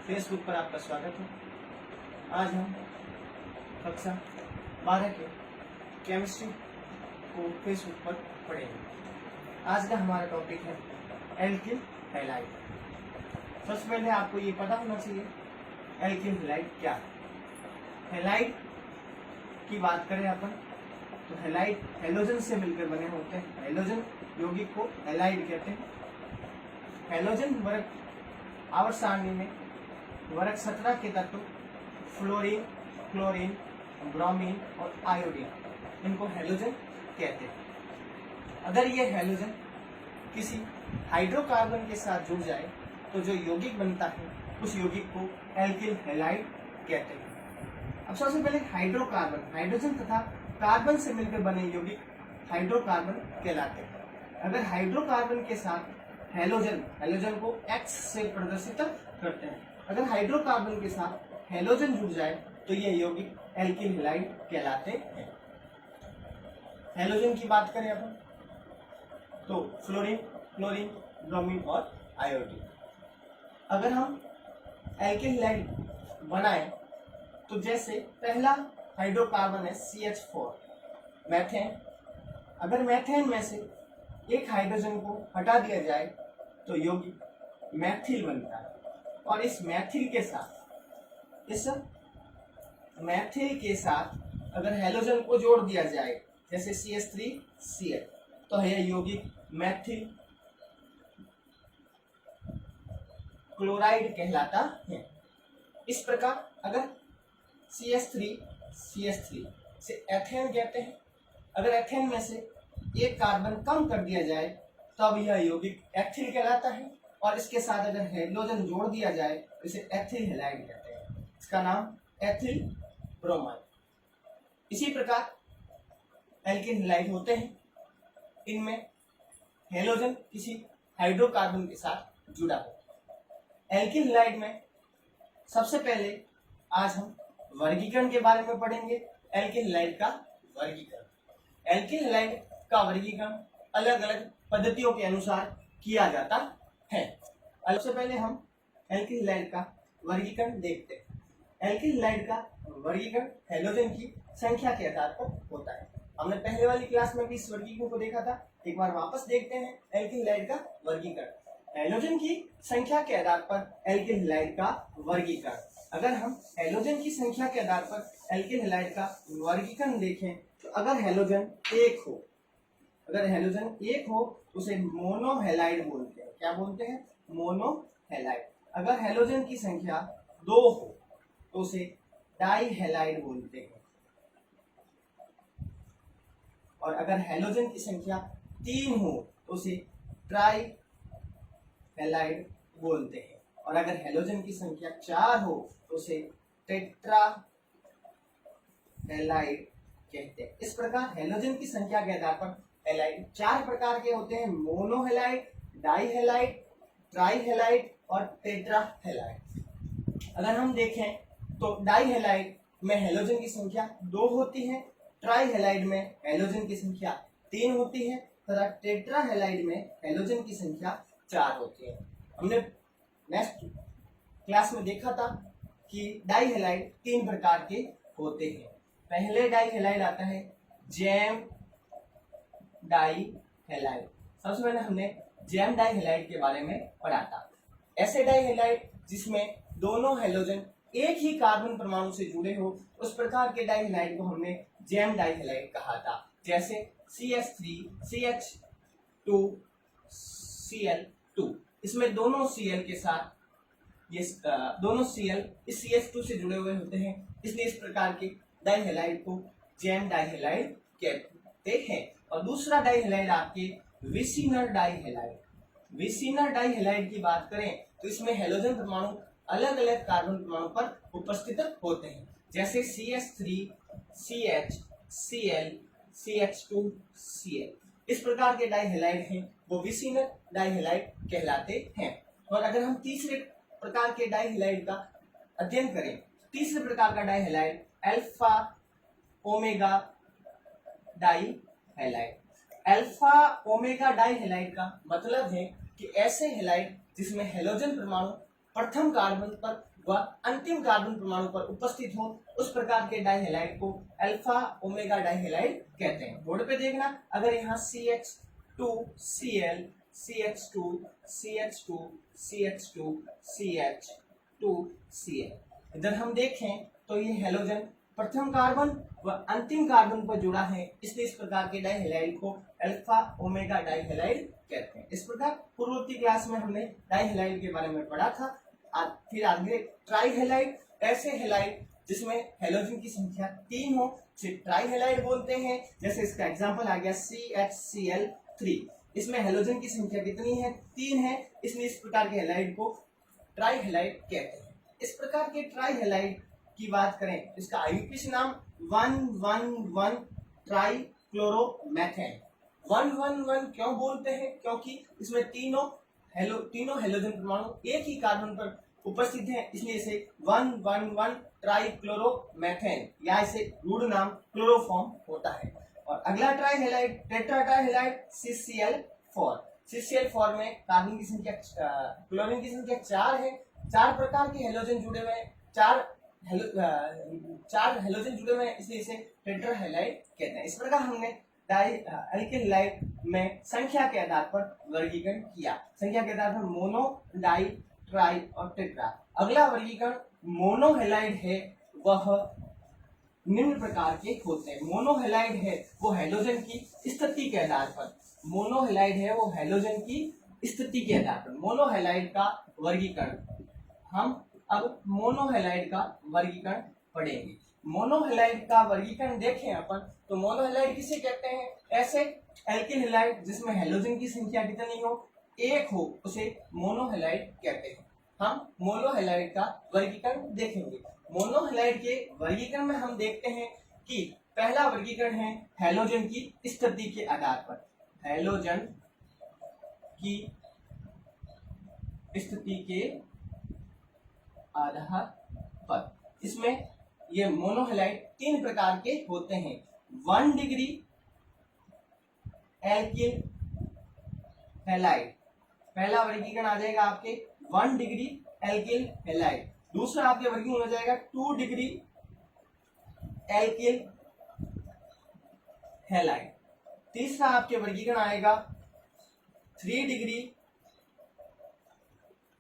Facebook पर आपका स्वागत है। आज हम कक्षा 12 के केमिस्ट्री को फेसबुक पर पढ़ेंगे। आज का हमारा टॉपिक है एल्किल हैलाइड। सबसे पहले आपको ये पता होना चाहिए एल्किल हैलाइड क्या है। हैलाइड की बात करें अपन तो हैलाइड हैलोजन से मिलकर बने होते हैं। हैलोजन यौगिक को हैलाइड कहते हैं। हैलोजन वर्ग आवर्त सारणी में वर्ग 17 के तत्व फ्लोरीन, क्लोरीन, ब्रोमीन और आयोडीन, इनको हैलोजन कहते हैं। अगर ये हैलोजन किसी हाइड्रोकार्बन के साथ जुड़ जाए तो जो यौगिक बनता है उस यौगिक को एल्किल हैलाइड कहते हैं। अब सबसे पहले हाइड्रोकार्बन, हाइड्रोजन तथा कार्बन से मिलकर बने यौगिक हाइड्रोकार्बन कहलाते हैं। अगर हाइड्रोकार्बन के साथ हैलोजन, हैलोजन को X से प्रदर्शित करते हैं। अगर हाइड्रोकार्बन के साथ हैलोजन जुड़ जाए तो ये यौगिक एल्किल हैलाइड कहलाते हैं। हैलोजन की बात करें अपन तो फ्लोरीन, क्लोरीन, ब्रोमीन और आयोडीन। अगर हम एल्किल हैलाइड बनाएं तो जैसे पहला हाइड्रोकार्बन है CH4 मैथेन। अगर मैथेन में से एक हाइड्रोजन को हटा दिया जाए तो यौगिक मैथिल बनता है। और इस मैथिल के साथ अगर हैलोजन को जोड़ दिया जाए जैसे CH3Cl तो यह यौगिक मैथिल क्लोराइड कहलाता है। इस प्रकार अगर CH3 से एथेन कहते हैं। अगर एथेन में से एक कार्बन कम कर दिया जाए तब यह यौगिक एथिल कहलाता है। और इसके साथ अगर हैलोजन जोड़ दिया जाए तो इसे एथिल हैलाइड कहते हैं। इसका नाम एथिल ब्रोमाइड। इसी प्रकार एल्किल हैलाइड होते हैं। इनमें हैलोजन किसी हाइड्रोकार्बन के साथ जुड़ा हो। एल्किल हैलाइड में सबसे पहले आज हम वर्गीकरण के बारे में पढ़ेंगे। एल्किल हैलाइड का वर्गीकरण। एल्किल हैलाइड का वर्गीकरण अलग अलग पद्धतियों के अनुसार किया जाता है। सबसे पहले हम एल्किल हैलाइड का वर्गीकरण देखते हैं। एल्किल हैलाइड का वर्गीकरण हैलोजन की संख्या के आधार पर होता है। हमने पहले वाली क्लास में भी इस वर्गीकरण को देखा था। एक बार वापस देखते हैं एल्किल हैलाइड का वर्गीकरण। हैलोजन की संख्या के आधार पर एल्किल हैलाइड का वर्गीकरण। अगर हम हैलोजन की संख्या के आधार पर एल्किल हैलाइड का वर्गीकरण देखें तो अगर हैलोजन एक हो तो उसे मोनोहैलाइड बोलते हैं। क्या बोलते हैं? मोनोहैलाइड। अगर हैलोजन की संख्या 2 हो तो उसे डाइहैलाइड बोलते हैं। और अगर हैलोजन की संख्या 3 हो तो उसे ट्राइहैलाइड बोलते हैं। और अगर हैलोजन की संख्या 4 हो तो उसे टेट्राहैलाइड कहते हैं। इस प्रकार हैलोजन की संख्या के आधार पर हैलाइड 4 प्रकार के होते हैं: मोनोहैलाइड, डाइहैलाइड, ट्राइहैलाइड और टेट्राहैलाइड। अगर हम देखें तो डाइहैलाइड में हैलोजन की संख्या 2 होती है, ट्राइहैलाइड में हैलोजन की संख्या 3 होती है तथा टेट्राहैलाइड में हैलोजन की संख्या 4 होती है। हमने नेक्स्ट क्लास में देखा था कि डाइहैलाइड 3 प्रकार के होते हैं। पहले डाइहैलाइड आता है जैम डाइहैलाइड। सबसे पहले हमने जैम डाइहैलाइड के बारे में पढ़ा था। ऐसे डाइहैलाइड जिसमें दोनों हैलोजन एक ही कार्बन परमाणु से जुड़े हो, उस प्रकार के डाइहैलाइड को हमने जैम डाइहैलाइड कहा था। जैसे CH3CH2Cl2, इसमें दोनों Cl के साथ दोनों Cl इस CH2 से जुड़े हुए होते हैं, इसलिए इस प्रकार के डाइहैलाइड को जैम डाइहैलाइड कहते हैं। और दूसरा डाइहैलाइड आपके विसिनर डाइहैलाइड। विसिनर डाइहैलाइड की बात करें तो इसमें हैलोजन परमाणु अलग अलग कार्बन परमाणु पर उपस्थित होते हैं। जैसे CH3CH, CH2Cl, इस प्रकार के डाइहैलाइड हैं वो विसिनर डाइहैलाइड कहलाते हैं। और अगर हम तीसरे प्रकार के डाइहैलाइड का अध्ययन करें, तीसरे प्रकार का डाइहैलाइड अल्फा ओमेगा डाइहैलाइड। अल्फा ओमेगा डाइहैलाइड का मतलब है कि ऐसे हैलाइड जिसमें हैलोजन परमाणु प्रथम कार्बन पर व अंतिम कार्बन परमाणु पर उपस्थित हो उस प्रकार के डाइहैलाइड को अल्फा ओमेगा डाइहैलाइड कहते हैं। बोर्ड पे देखना, अगर यहाँ CH2Cl CH2 CH2 CH2 CH2Cl इधर हम देखें तो ये हैलोजन प्रथम कार्बन व अंतिम कार्बन पर जुड़ा है, इसलिए इस प्रकार के डाइहैलाइड को अल्फा ओमेगा डाइहैलाइड कहते हैं। इस प्रकार पूर्ववर्ती क्लास में हमने डाइहैलाइड के बारे में पढ़ा था। फिर आगे ट्राइहैलाइड, ऐसे हैलाइड जिसमें हैलोजन की संख्या 3 हो उसे ट्राइहैलाइड बोलते हैं। जैसे इसका एग्जांपल आ गया CHCl3, इसमें हैलोजन की संख्या कितनी है? 3 है, इसलिए इस प्रकार के हैलाइड को ट्राइहैलाइड कहते हैं। इस प्रकार के ट्राइहैलाइड की बात करें, इसका IUPAC नाम 111 ट्राइक्लोरोमेथेन। 111 क्यों बोलते हैं? क्योंकि इसमें तीनों हैलोजन परमाणु एक ही कार्बन पर उपस्थित हैं, इसलिए इसे 111 ट्राइक्लोरोमेथेन या इसे रूढ़ नाम क्लोरोफॉर्म होता है। और अगला trihalide tetra trihalide CCl4। CCl4 में कार्बन की संख्या क्लोरीन की संख्या 4 है। 4 प्रकार के हैलोजन जुड़े हुए हैं, 4 हैलोजन जुड़े हुए हैं, इसलिए इसे टेट्राहैलाइड कहते हैं। इस प्रकार हमने एल्किल हैलाइड में संख्या के आधार पर वर्गीकरण किया। संख्या के आधार पर मोनो, डाई, ट्राई और टेट्रा। अगला वर्गीकरण मोनोहैलाइड है, वह निम्न प्रकार के होते हैं। मोनोहैलाइड है वो हैलोजन की स्थिति के आधार पर, मोनोहैलाइड है वो हैलोजन की स्थिति के आधार पर। मोनोहैलाइड का वर्गीकरण हम अब मोनोहैलाइड का वर्गीकरण पढ़ेंगे। मोनोहैलाइड का वर्गीकरण देखें अपन तो मोनोहैलाइड किसे कहते हैं? ऐसे एल्किल हैलाइड जिसमें हैलोजन की संख्या कितनी हो? 1 हो, उसे मोनोहैलाइड कहते हैं। हम मोनोहैलाइड का वर्गीकरण देखेंगे। मोनोहैलाइड के वर्गीकरण में हम देखते हैं कि पहला वर्गीकरण है हैलोजन की स्थिति के आधार पर। हैलोजन की स्थिति के आधार पर इसमें ये मोनोहैलाइड 3 प्रकार के होते हैं। 1 डिग्री एल्किल हैलाइड, पहला वर्गीकरण आ जाएगा आपके 1 डिग्री एल्किल हैलाइड। दूसरा आपके वर्गीकरण हो जाएगा 2 डिग्री एल्किल हैलाइड। तीसरा आपके वर्गीकरण आएगा 3 डिग्री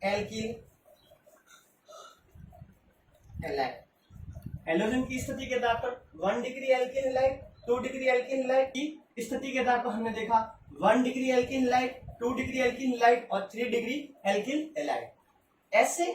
एल्किल हैलाइड। हैलोजन की स्थिति के आधार पर 1 degree alkyl halide, 2 degree alkyl halide की स्थिति के आधार पर हमने देखा 1 degree alkyl halide, 2 degree alkyl halide और 3 डिग्री एल्किल हैलाइड। ऐसे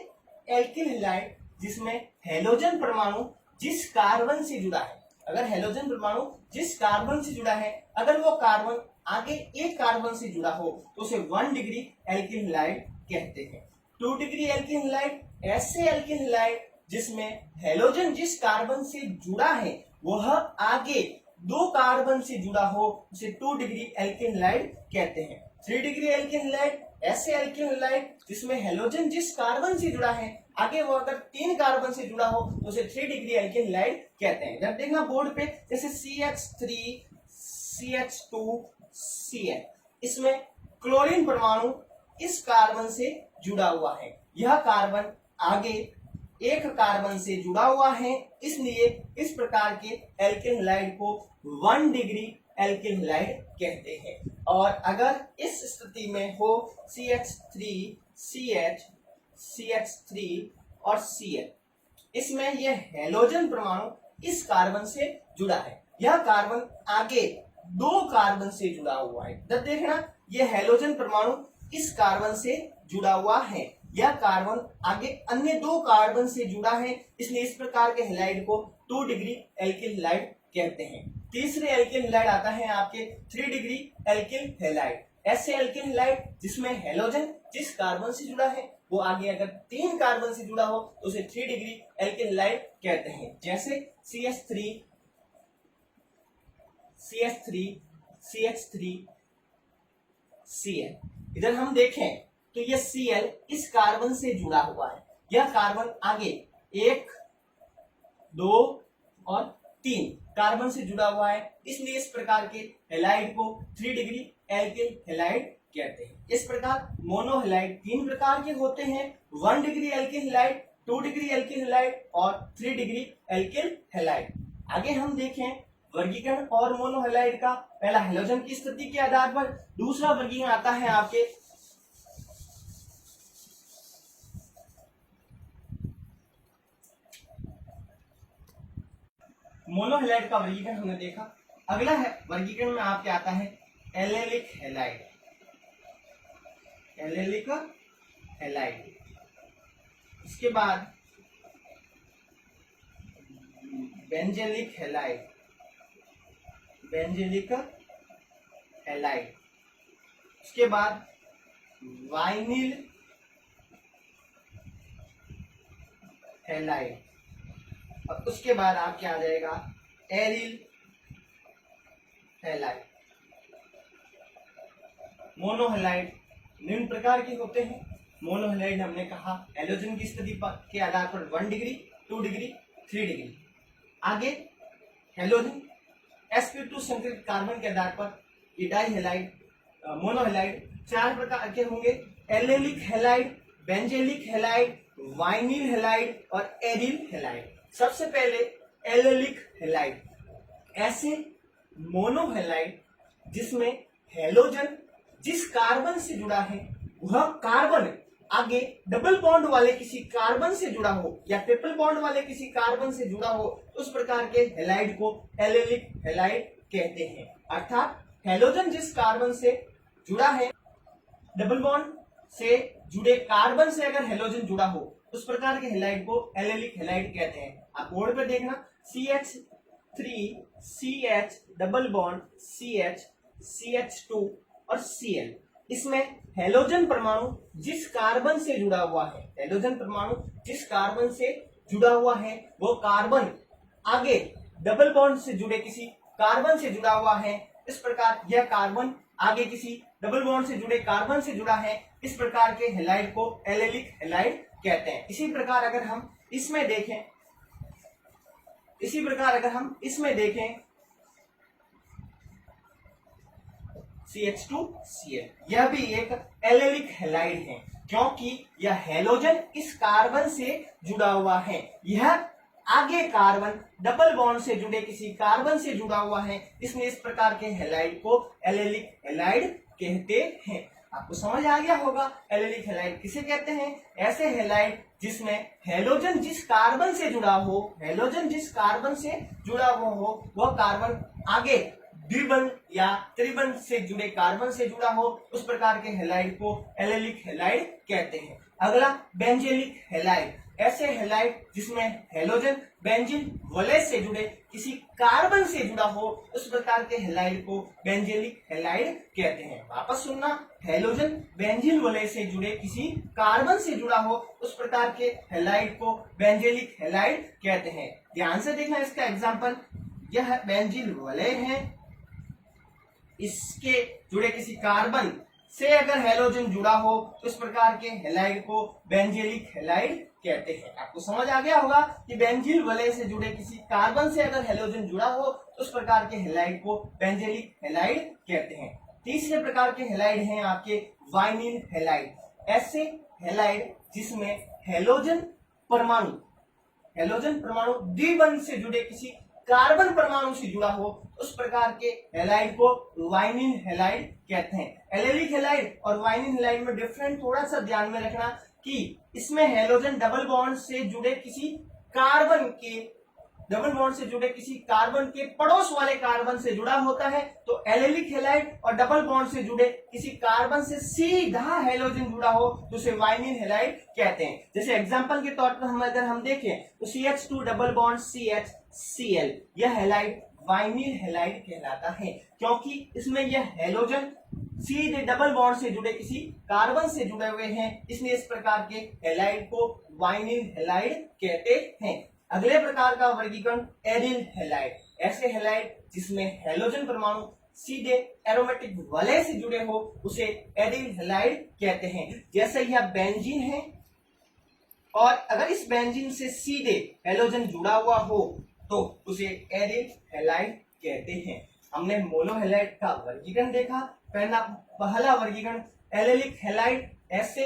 एल्किल हैलाइड जिसमें हैलोजन परमाणु जिस कार्बन से जुड़ा है, अगर हैलोजन परमाणु जिस कार्बन से जुड़ा है, अगर वो कार्बन आगे एक कार्बन से जुड़ा हो तो उसे 1 डिग्री एल्किल हैलाइड कहते हैं। 2 डिग्री एल्किल हैलाइड, ऐसे एल्किल हैलाइड जिसमें हैलोजन जिस कार्बन से जुड़ा है वह आगे 2 कार्बन से जुड़ा हो, उसे 2 डिग्री एल्किल हैलाइड कहते हैं। 3 डिग्री एल्किल हैलाइड, ऐसे एल्किल हैलाइड जिसमें हैलोजन जिस कार्बन से जुड़ा है आगे वो अगर 3 कार्बन से जुड़ा हो तो उसे 3 डिग्री एल्किल हैलाइड कहते हैं। जब देखना बोर्ड पे जैसे CH3 CH2 Cl, इसमें क्लोरीन परमाणु इस कार्बन से जुड़ा हुआ है, यह कार्बन आगे एक कार्बन से जुड़ा हुआ है, इसलिए इस प्रकार के एल्किल हैलाइड को 1 डिग्री एल्किल हैलाइड कहते हैं। और अगर इस स्थिति में हो CH3 CH CH3 और Cl, इसमें यह हैलोजन परमाणु इस कार्बन से जुड़ा है, यह कार्बन आगे 2 कार्बन से जुड़ा हुआ है। जब देखना यह हैलोजन परमाणु इस कार्बन से जुड़ा हुआ है, यह कार्बन आगे अन्य 2 कार्बन से जुड़ा है, इसलिए इस प्रकार के हैलाइड को 2 डिग्री एल्किल हैलाइड कहते हैं। तीसरे एल्किल हैलाइड आता है आपके 3 डिग्री एल्किल हैलाइड। ऐसे एल्किल हैलाइड जिसमें हैलोजन जिस कार्बन से जुड़ा है वो आगे अगर 3 कार्बन से जुड़ा हो तो उसे 3 डिग्री एल्किल हैलाइड कहते हैं। जैसे CH3 Cl। इधर हम देखें तो यह Cl इस कार्बन से जुड़ा हुआ है, यह कार्बन आगे 1 2 और 3 कार्बन से जुड़ा हुआ है, इसलिए इस प्रकार के हैलाइड को 3 डिग्री एल्किल हैलाइड कहते हैं। इस प्रकार मोनोहैलाइड 3 प्रकार के होते हैं, 1 degree alkyl halide, 2 degree alkyl halide और 3 डिग्री एल्किल हैलाइड। आगे हम देखें वर्गीकरण और मोनोहैलाइड का। पहला हैलोजन की स्थिति के आधार पर, दूसरा वर्गीकरण आता है आपके मोनोहैलाइड का वर्गीकरण हमने देखा। अगला है वर्गीकरण में आपके आता है एलेलिक हैलाइड। एलेलिक हैलाइड, इसके बाद बेंजेलिक हैलाइड। बेंजेलिक हैलाइड, उसके बाद वाइनिल हैलाइड और उसके बाद आपके आ जाएगा एरिल हैलाइड। मोनोहैलाइड निम्न प्रकार के होते हैं। मोनोहैलाइड हमने कहा हैलोजन की स्थिति के आधार पर 1 डिग्री, 2 डिग्री, 3 डिग्री। आगे हैलोजन sp2 संकरित कार्बन के आधार पर ये डाइहैलाइड मोनोहैलाइड 4 प्रकार के होंगे, allylic halide, benzylic halide, vinyl halide और एरिल हैलाइड। सबसे पहले एलेलिक हैलाइड, ऐसे मोनोहैलाइड जिसमें हैलोजन जिस कार्बन से जुड़ा है वह कार्बन आगे डबल बॉन्ड वाले किसी कार्बन से जुड़ा हो या ट्रिपल बॉन्ड वाले किसी कार्बन से जुड़ा हो, उस प्रकार के हैलाइड को एलेलिक हैलाइड कहते हैं। अर्थात हैलोजन जिस कार्बन से जुड़ा है, डबल बॉन्ड से जुड़े कार्बन से अगर हैलोजन जुड़ा हो, उस प्रकार के हैलाइड को एलेलिक हैलाइड कहते हैं। आप बोर्ड पर देखना CH3 CH double bond CH CH2 और Cl, इसमें हैलोजन परमाणु जिस कार्बन से जुड़ा हुआ है, हैलोजन परमाणु जिस कार्बन से जुड़ा हुआ है वो कार्बन आगे डबल बॉन्ड से जुड़े किसी कार्बन से जुड़ा हुआ है। इस प्रकार यह कार्बन आगे किसी डबल बॉन्ड से जुड़े कार्बन से जुड़ा है। इस प्रकार के हैलाइड को एलेलिक हैलाइड कहते हैं। इसी प्रकार अगर हम इसमें देखें CH2Cl, यह भी एक एलेलिक हैलाइड है क्योंकि यह हैलोजन इस कार्बन से जुड़ा हुआ है। यह आगे कार्बन डबल बॉन्ड से जुड़े किसी कार्बन से जुड़ा हुआ है, इसलिए इस प्रकार के हैलाइड को एलेलिक हैलाइड कहते हैं। आपको समझ आ गया होगा एलेलिक हैलाइड किसे कहते हैं। ऐसे हैलाइड जिसमें हैलोजन जिस कार्बन से जुड़ा हो, हैलोजन जिस कार्बन से जुड़ा हुआ हो वह कार्बन आगे द्विबंध या त्रिबंध से जुड़े कार्बन से जुड़ा हो, उस प्रकार के हैलाइड को एलेलिक हैलाइड कहते हैं। अगला बेंजेलिक हैलाइड, ऐसे हैलाइड जिसमें हैलोजन बेंजीन वलय से जुड़े किसी कार्बन से जुड़ा हो, उस प्रकार के हैलाइड को बेंजेलिक हैलाइड कहते हैं। वापस सुनना, हैलोजन बेंजीन वलय से जुड़े किसी कार्बन से जुड़ा हो, उस प्रकार के हैलाइड को बेंजेलिक हैलाइड कहते हैं। ध्यान से देखना इसका एग्जाम्पल, यह बेंजीन वलय है, इसके जुड़े किसी कार्बन से अगर हैलोजन जुड़ा हो तो इस प्रकार के हैलाइड को बेंजेलिक हैलाइड कहते हैं। आपको समझ आ गया होगा कि बेंजीन वलय से जुड़े किसी कार्बन से अगर हैलोजन जुड़ा हो तो उस प्रकार के हैलाइड को बेंजेलिक हैलाइड कहते हैं। तीसरे प्रकार के हैलाइड हैं आपके वाइनिल हैलाइड, ऐसे हैलाइड जिसमें हैलोजन परमाणु द्विबंध से जुड़े किसी कार्बन परमाणु से जुड़ा हो, उस प्रकार के हैलाइड को वाइनिल हैलाइड कहते हैं। एलेलिक हैलाइड और वाइनिल हैलाइड में डिफरेंट थोड़ा सा ध्यान में रखना कि इसमें हैलोजन डबल बॉन्ड से जुड़े किसी कार्बन के पड़ोस वाले कार्बन से जुड़ा होता है, तो एलेलिक हैलाइड, और डबल बॉन्ड से जुड़े किसी कार्बन से सीधा हैलोजन जुड़ा हो तो उसे वाइनिल हैलाइड कहते हैं। जैसे एग्जांपल के तौर पर अगर हम देखें तो CH2 double bond CH Cl, यह हैलाइड वाइनिल हैलाइड कहलाता है क्योंकि इसमें यह हैलोजन सीधे डबल बॉन्ड से जुड़े किसी कार्बन से जुड़े हुए हैं, इसलिए इस प्रकार के हैलाइड को वाइनिल हैलाइड कहते हैं। अगले प्रकार का वर्गीकरण एरिल हैलाइड, ऐसे हैलाइड जिसमें हैलोजन परमाणु सीधे एरोमेटिक वलय से जुड़े हो उसे एरिल हैलाइड कहते हैं। जैसे यह बेंजीन है और अगर इस बेंजीन से सीधे हैलोजन जुड़ा हुआ हो तो उसे एरिल हैलाइड कहते हैं। हमने मोनोहैलाइड का वर्गीकरण देखा, पहला वर्गीकरण एलेलिक हैलाइड, ऐसे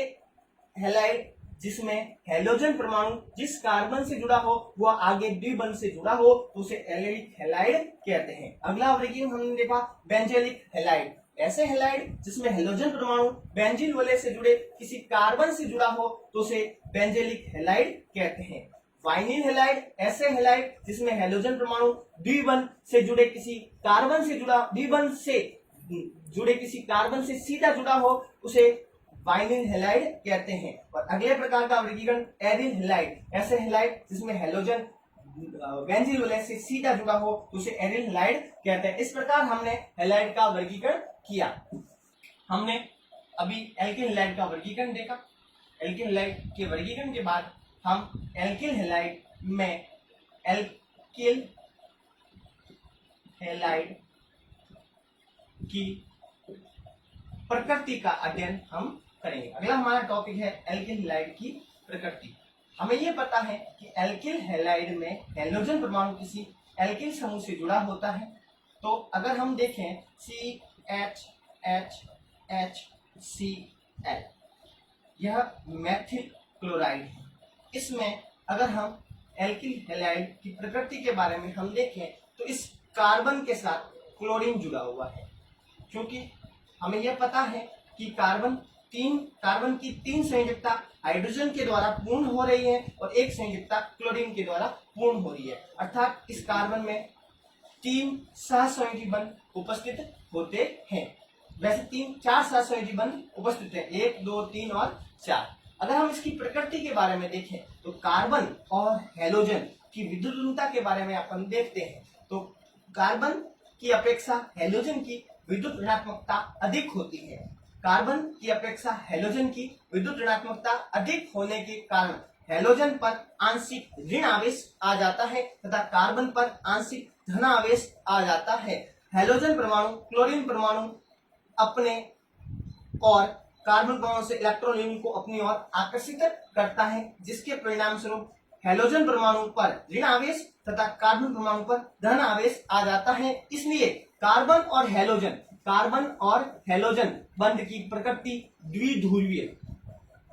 हैलाइड जिसमें हैलोजन परमाणु जिस कार्बन से जुड़ा हो वह आगे द्विबंध से जुड़ा हो तो उसे एलेलिक हैलाइड कहते हैं। अगला वर्गीकरण हमने देखा बेंजेलिक हैलाइड, ऐसे हैलाइड जिसमें हैलोजन परमाणु बेंजीन वलय से जुड़े किसी कार्बन से जुड़ा हो तो उसे बेंजेलिक हैलाइड कहते हैं। वाइनिल हैलाइड, ऐसे हैलाइड जिसमें हैलोजन परमाणु द्विबंध से जुड़े किसी कार्बन से जुड़ा द्विबंध से जुड़े किसी कार्बन से सीधा जुड़ा हो उसे वाइनिल हैलाइड कहते हैं। और अगले प्रकार का वर्गीकरण एरिल हैलाइड, ऐसे हैलाइड जिसमें हैलोजन बेंजीन वलय से सीधा जुड़ा हो तो उसे एरिल हैलाइड कहते हैं। इस प्रकार हमने हैलाइड का वर्गीकरण किया। हमने अभी एल्किल हैलाइड का वर्गीकरण देखा। एल्किल हैलाइड के वर्गीकरण के बाद हम एल्किल हैलाइड में एल्किल हैलाइड की प्रकृति का अध्ययन हम करेंगे। अगला हमारा टॉपिक है एल्किल हैलाइड की प्रकृति। हमें यह पता है कि एल्किल हैलाइड में हैलोजन परमाणु किसी एल्किल समूह से जुड़ा होता है। तो अगर हम देखें CHHHCl, यह मेथिल क्लोराइड है। इसमें अगर हम एल्किल हैलाइड की प्रकृति के बारे में हम देखें तो इस कार्बन के साथ क्लोरीन जुड़ा हुआ है, क्योंकि हमें यह पता है कि कार्बन की 3 संयोजकता हाइड्रोजन के द्वारा पूर्ण हो रही है और 1 संयोजकता क्लोरीन के द्वारा पूर्ण हो रही है। अर्थात इस कार्बन में 3 सहसंयोजी बंध उपस्थित होते हैं। वैसे 4 सहसंयोजी बंध उपस्थित हैं, 1, 2, 3 और 4। अगर हम इसकी प्रकृति के बारे में देखें तो कार्बन और हैलोजन की विद्युत ऋणता के बारे में अपन देखते हैं तो कार्बन की अपेक्षा हैलोजन की विद्युत ऋणात्मकता अधिक होती है। कार्बन की अपेक्षा हैलोजन की विद्युत ऋणात्मकता अधिक होने के कारण हैलोजन पर आंशिक ऋण आवेश आ जाता है तथा कार्बन पर आंशिक धन आवेश आ जाता है। हैलोजन परमाणु क्लोरीन परमाणु अपने और कार्बन परमाणु से इलेक्ट्रॉन को अपनी ओर आकर्षित करता है, जिसके परिणाम स्वरूप हैलोजन परमाणु पर ऋण आवेश तथा कार्बन परमाणु पर धन आवेश आ जाता है। इसलिए कार्बन और हैलोजन बंध की प्रकृति द्विध्रुवीय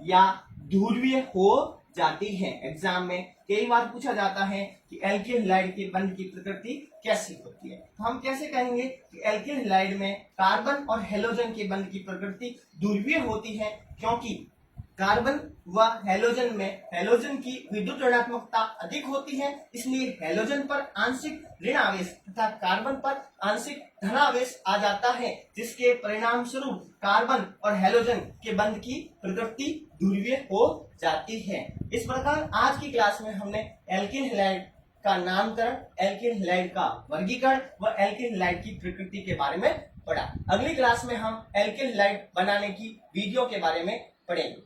या ध्रुवीय हो जाती है। एग्जाम में कई बार पूछा जाता है कि एल्किल हैलाइड के बंध की प्रकृति कैसी होती है। तो हम कैसे कहेंगे कि एल्किल हैलाइड में कार्बन और हैलोजन के बंध की प्रकृति ध्रुवीय होती है, क्योंकि कार्बन व हैलोजन में हैलोजन की विद्युत ऋणात्मकता अधिक होती है, इसलिए हैलोजन पर आंशिक ऋण आवेश तथा कार्बन पर आंशिक धनावेश आ जाता है, जिसके परिणाम स्वरूप कार्बन और हैलोजन के बंध की प्रकृति ध्रुवीय हो जाती है। इस प्रकार आज की क्लास में हमने एल्किल हैलाइड का नामकरण, एल्किल हैलाइड का वर्गीकरण व एल्किल हैलाइड की प्रकृति के बारे में पढ़ा। अगली क्लास में हम एल्किल हैलाइड बनाने की विधियों के बारे में पढ़ेंगे।